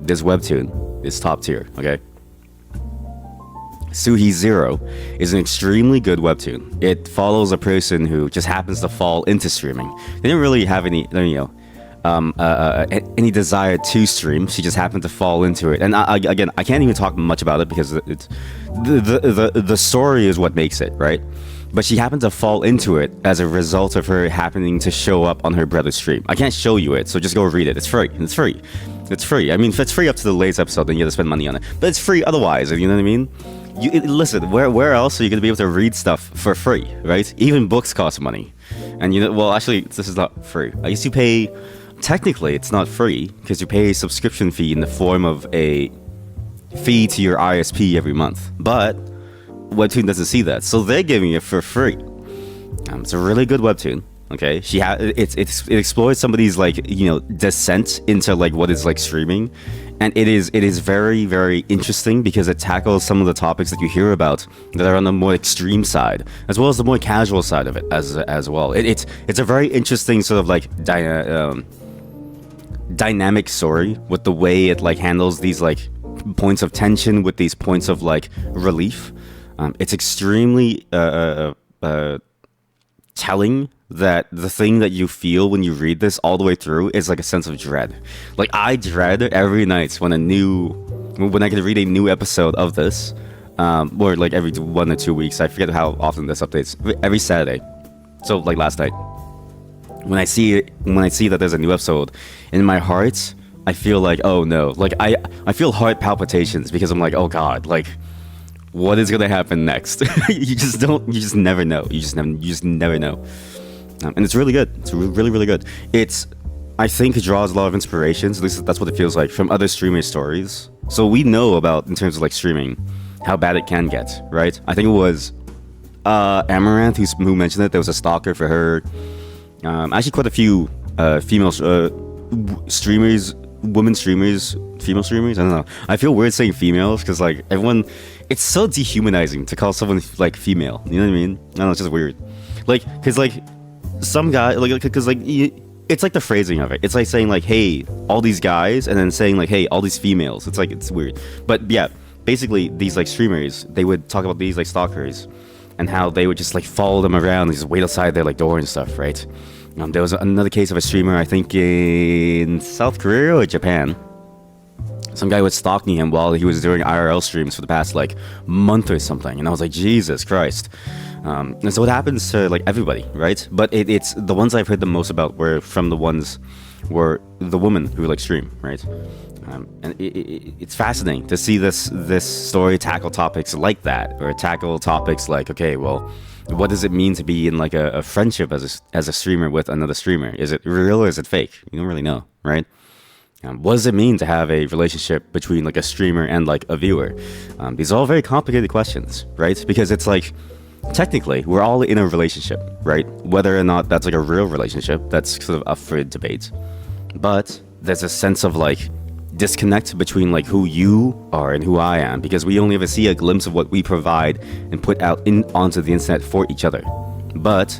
this webtoon is top tier. Okay. Suhee0 is an extremely good webtoon. It follows a person who just happens to fall into streaming. They didn't really have any, any desire to stream. She just happened to fall into it. And again, I can't even talk much about it because it's the story is what makes it, right? But she happened to fall into it as a result of her happening to show up on her brother's stream. I can't show you it, so just go read it. It's free. It's free. It's free. I mean, if it's free up to the latest episode, then you have to spend money on it. But it's free otherwise. You know what I mean? Listen, where else are you going to be able to read stuff for free, right? Even books cost money. And well, actually, this is not free. I guess you pay, technically, it's not free because you pay a subscription fee in the form of a fee to your ISP every month. But Webtoon doesn't see that, so they're giving it for free. It's a really good Webtoon. Okay, it explores somebody's descent into what is streaming, and it is very, very interesting because it tackles some of the topics that you hear about that are on the more extreme side, as well as the more casual side of it as well. It's a very interesting sort of dynamic story with the way it handles these points of tension with these points of relief. It's extremely telling that the thing that you feel when you read this all the way through is a sense of dread. I dread every night when I can read a new episode of this, or every 1 or 2 weeks. I forget how often this updates. Every Saturday. So last night, when I see that there's a new episode, in my heart, I feel oh no, I feel heart palpitations because I'm oh god, what is gonna happen next? You just never know. You just never know. And it's really good. It's really, really good. I think it draws a lot of inspirations, at least that's what it feels like, from other streamer stories. So we know about, in terms of streaming, how bad it can get, right? I think it was Amaranth who mentioned it. There was a stalker for her. Actually quite a few female streamers, women streamers, female streamers, I don't know. I feel weird saying females because everyone, it's so dehumanizing to call someone female, you know what I mean? I don't know, it's just weird. Because some guy, because it's the phrasing of it. It's saying hey, all these guys, and then saying hey, all these females. It's weird. But yeah, basically these streamers, they would talk about these stalkers and how they would just follow them around and just wait outside their door and stuff, right? There was another case of a streamer, I think in South Korea or Japan. Some guy was stalking him while he was doing IRL streams for the past month or something, and I was Jesus Christ. And so it happens to everybody, right? But it's the ones I've heard the most about were the women who stream, right? And it's fascinating to see this story tackle topics like that, or tackle topics okay, well, what does it mean to be in a friendship as a streamer with another streamer? Is it real or is it fake? You don't really know, right? What does it mean to have a relationship between a streamer and a viewer? These are all very complicated questions, right? Because it's technically we're all in a relationship, right? Whether or not that's a real relationship, that's sort of up for debate. But there's a sense of disconnect between who you are and who I am, because we only ever see a glimpse of what we provide and put out onto the internet for each other. But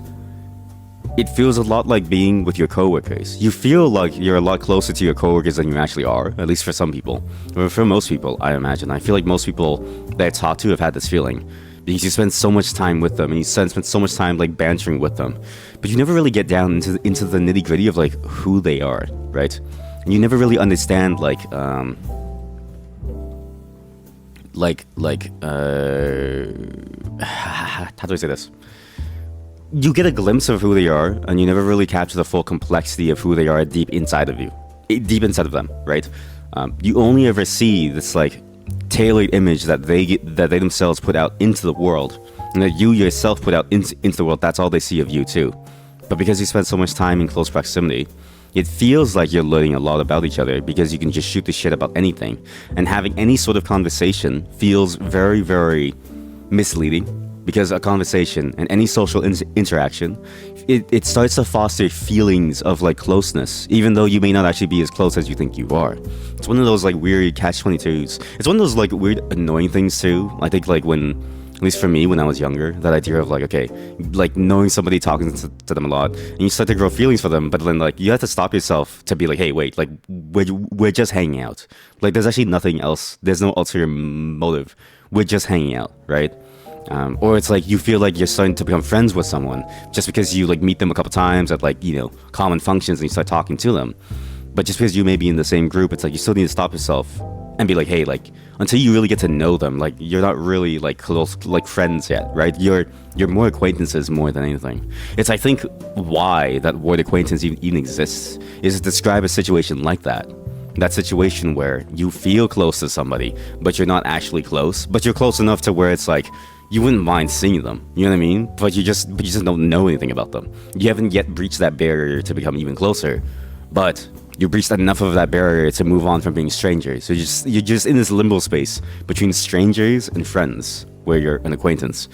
it feels a lot like being with your coworkers. You feel you're a lot closer to your coworkers than you actually are, at least for some people. Or for most people, I imagine. I feel most people that I talk to have had this feeling, because you spend so much time with them and you spend so much time bantering with them, but you never really get down into the nitty-gritty of who they are, right? And you never really understand how do I say this? You get a glimpse of who they are, and you never really capture the full complexity of who they are deep inside of them, right? You only ever see this tailored image that they themselves put out into the world, and that you yourself put out into the world. That's all they see of you too. But because you spend so much time in close proximity, it feels like you're learning a lot about each other, because you can just shoot the shit about anything, and having any sort of conversation feels very, very misleading, because a conversation and any social interaction, it starts to foster feelings of closeness, even though you may not actually be as close as you think you are. It's one of those weird catch-22s. It's one of those weird annoying things too. I think when At least for me, when I was younger, that idea of like, okay, like knowing somebody, talking to them a lot, and you start to grow feelings for them, but then like you have to stop yourself to be like, hey, wait, like we're just hanging out. Like there's actually nothing else. There's no ulterior motive. We're just hanging out, right? Or it's like you feel like you're starting to become friends with someone just because you like meet them a couple times at like common functions and you start talking to them. But just because you may be in the same group, it's like you still need to stop yourself and be like, hey, like until you really get to know them, like you're not really like close like friends yet, right? You're more acquaintances more than anything. It's I think why that word acquaintance even exists is to describe a situation like that. That situation where you feel close to somebody, but you're not actually close, but you're close enough to where it's like you wouldn't mind seeing them. You know what I mean? But you just don't know anything about them. You haven't yet breached that barrier to become even closer, but you breached enough of that barrier to move on from being strangers. So you're just in this limbo space between strangers and friends, where you're an acquaintance.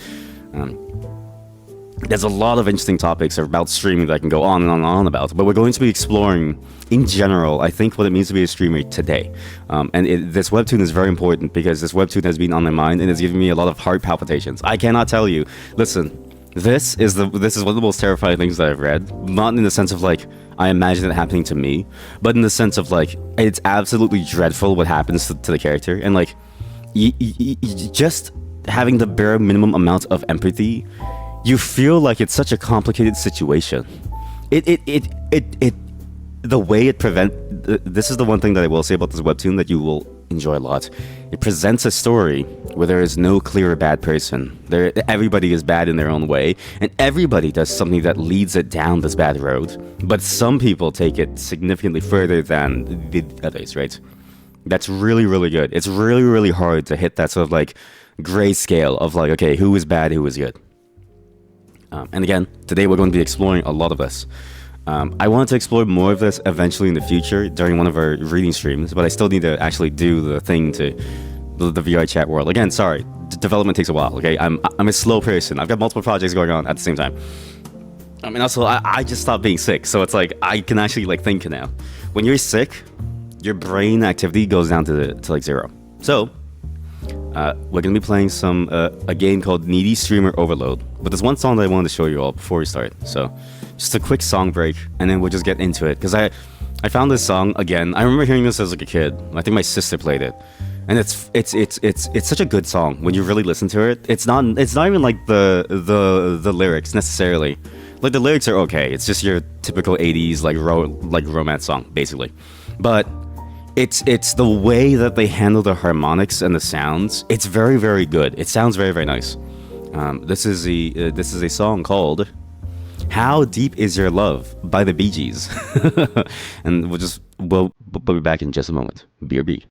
There's a lot of interesting topics about streaming that I can go on and on about, but we're going to be exploring, in general, I think what it means to be a streamer today. This webtoon is very important because this webtoon has been on my mind and it's giving me a lot of heart palpitations. I cannot tell you. Listen, this is one of the most terrifying things that I've read. Not in the sense of like I imagine it happening to me, but in the sense of like it's absolutely dreadful what happens to the character, and like just having the bare minimum amount of empathy. You feel like it's such a complicated situation. The way it this is the one thing that I will say about this webtoon that you will enjoy a lot. It presents a story where there is no clear bad person. Everybody is bad in their own way, and everybody does something that leads it down this bad road. But some people take it significantly further than the others, right? That's really, really good. It's really, really hard to hit that sort of like gray scale of like, okay, who is bad, who is good. And again, today we're going to be exploring a lot of this. I want to explore more of this eventually in the future during one of our reading streams, but I still need to actually do the thing to the VR chat world. Again, sorry, development takes a while, okay? I'm a slow person. I've got multiple projects going on at the same time. I mean, also, I just stopped being sick, so it's like, I can actually like think now. When you're sick, your brain activity goes down to like 0. So, we're gonna be playing a game called Needy Streamer Overload. But there's one song that I wanted to show you all before we start. So, just a quick song break, and then we'll just get into it. Because I found this song again. I remember hearing this as like a kid. I think my sister played it, and it's such a good song when you really listen to it. It's not even like the lyrics necessarily. Like the lyrics are okay. It's just your typical 80s like romance song basically, but it's the way that they handle the harmonics and the sounds. It's very, very good. It sounds very, very nice. This is a song called "How Deep Is Your Love" by the Bee Gees. And we'll be back in just a moment. BRB.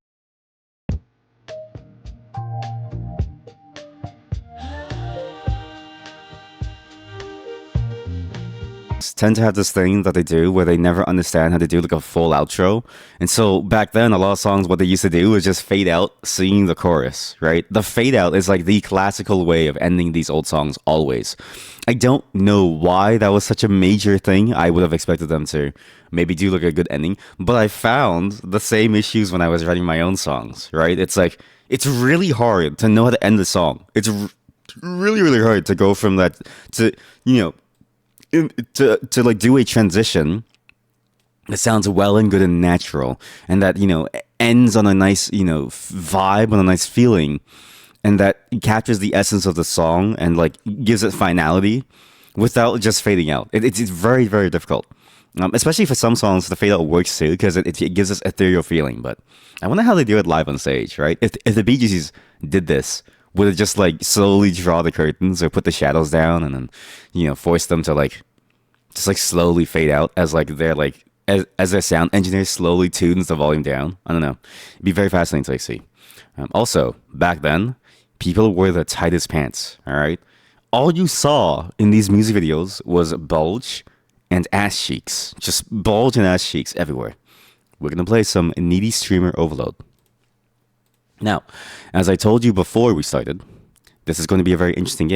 Tend to have this thing that they do where they never understand how to do like a full outro. And so back then, a lot of songs, what they used to do was just fade out singing the chorus, right? The fade out is like the classical way of ending these old songs always. I don't know why that was such a major thing. I would have expected them to maybe do like a good ending, but I found the same issues when I was writing my own songs, right? It's like, it's really hard to know how to end the song. It's really, really hard to go from that to, to like do a transition that sounds well and good and natural, and that ends on a nice vibe, on a nice feeling, and that captures the essence of the song and like gives it finality without just fading out. It's very, very difficult, especially for some songs. The fade out works too because it gives us ethereal feeling. But I wonder how they do it live on stage, right? If the Bee Gees did this, would it just like slowly draw the curtains or put the shadows down and then force them to like just like slowly fade out as like they're like as their sound engineer slowly tunes the volume down? I don't know. It'd be very fascinating to like see. Also, back then, people wore the tightest pants. All right, all you saw in these music videos was bulge and ass cheeks, just bulge and ass cheeks everywhere. We're gonna play some Needy Streamer Overload. Now, as I told you before we started, this is going to be a very interesting game.